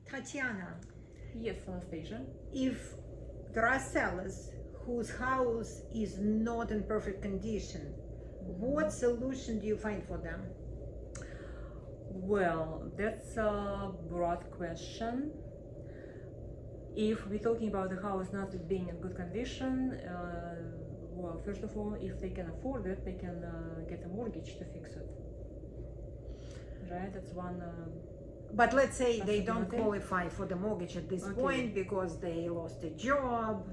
Tatiana, Yes, Anastasia. if there are sellers whose house is not in perfect condition, what solution do you find for them? Well, that's a broad question. If we're talking about the house not being in good condition, well, first of all, if they can afford it, they can get a mortgage to fix it. Right? That's one. But let's say they don't Possibility. qualify for the mortgage at this Okay. point because they lost a job,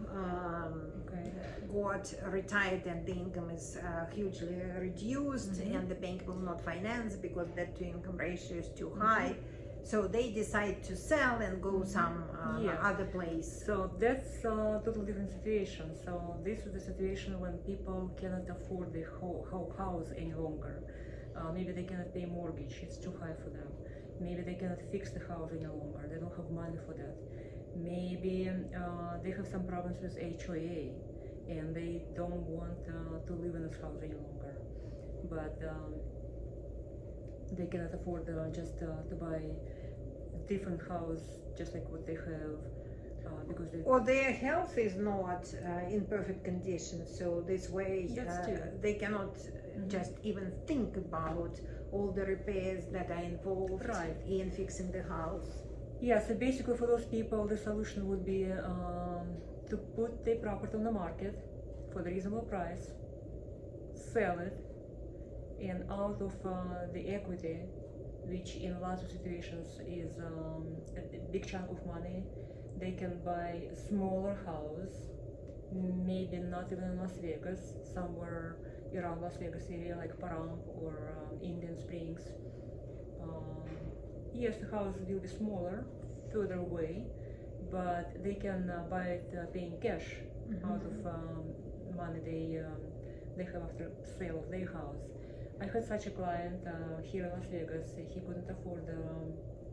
Okay. got retired, and the income is hugely reduced, and the bank will not finance because that to income ratio is too high. So they decide to sell and go some Yeah. other place. So that's a totally different situation. So this is the situation when people cannot afford the whole house any longer. Maybe they cannot pay mortgage; it's too high for them. Maybe they cannot fix the house any longer. They don't have money for that. Maybe they have some problems with HOA, and they don't want to live in this house any longer. But they cannot afford just to buy a different house, just like what they have, because they. Or their health is not in perfect condition, so this way That's true. they cannot just even think about all the repairs that are involved Right. in fixing the house. Yeah, so basically for those people, the solution would be to put the property on the market for the reasonable price, sell it, and out of the equity, which in lots of situations is a big chunk of money, they can buy a smaller house, maybe not even in Las Vegas, somewhere around Las Vegas area like Pahrump or Indian Springs. Yes, the house will be smaller, further away, but they can buy it paying cash out of money they have after sale of their house. I had such a client here in Las Vegas. He couldn't afford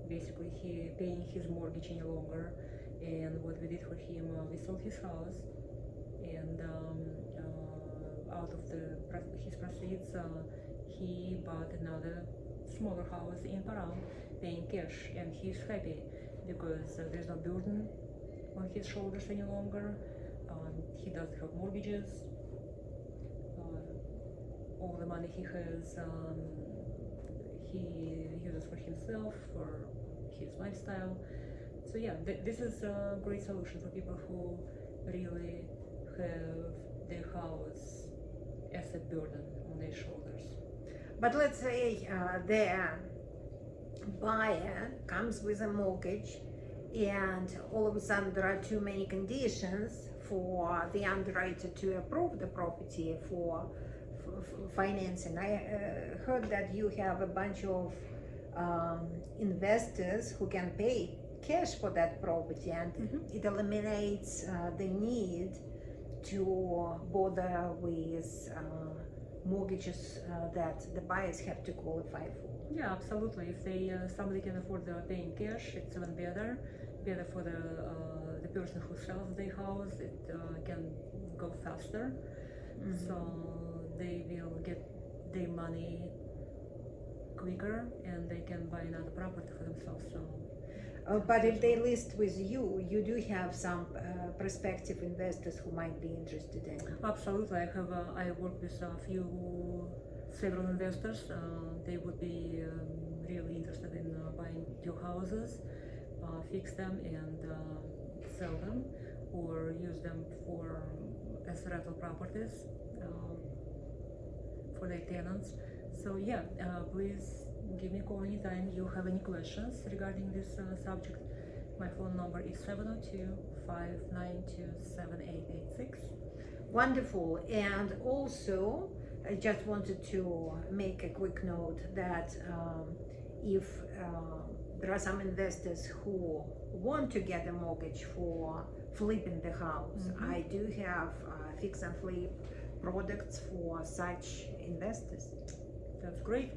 basically paying his mortgage any longer, and what we did for him, we sold his house, and out of his proceeds, he bought another smaller house in Pahrump, paying cash, and he's happy because there's no burden on his shoulders any longer. He doesn't have mortgages. All the money he has, he uses for himself, for his lifestyle. So yeah, this is a great solution for people who really have their house as a burden on their shoulders. But let's say the buyer comes with a mortgage, and all of a sudden there are too many conditions for the underwriter to approve the property for financing. I heard that you have a bunch of investors who can pay cash for that property, and it eliminates the need to bother with mortgages that the buyers have to qualify for. Yeah, absolutely. If somebody can afford paying cash, it's even better for the person who sells their house. It can go faster, so they will get their money quicker, and they can buy another property for themselves. So. But if they list with you, you do have some prospective investors who might be interested in. Absolutely, I work with several investors. They would be really interested in buying your houses, fix them and sell them, or use them as rental properties for their tenants. So yeah, please give me a call anytime you have any questions regarding this subject. My phone number is 702-592-7886. Wonderful. And also, I just wanted to make a quick note that if there are some investors who want to get a mortgage for flipping the house, I do have fix and flip products for such investors. That's great.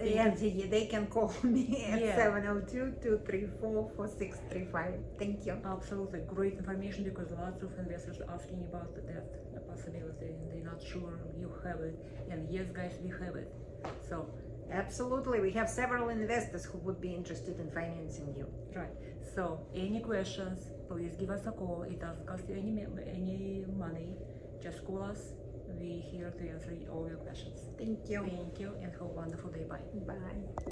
And they can call me at 702-234-4635. Thank you. Absolutely great information, because lots of investors are asking about that possibility, and they're not sure you have it. And yes, guys, we have it. So Absolutely. We have several investors who would be interested in financing you. Right. So, any questions, please give us a call. It doesn't cost you any money. Just call us. We're here to answer all your questions. Thank you. Thank you and have a wonderful day. Bye. Bye.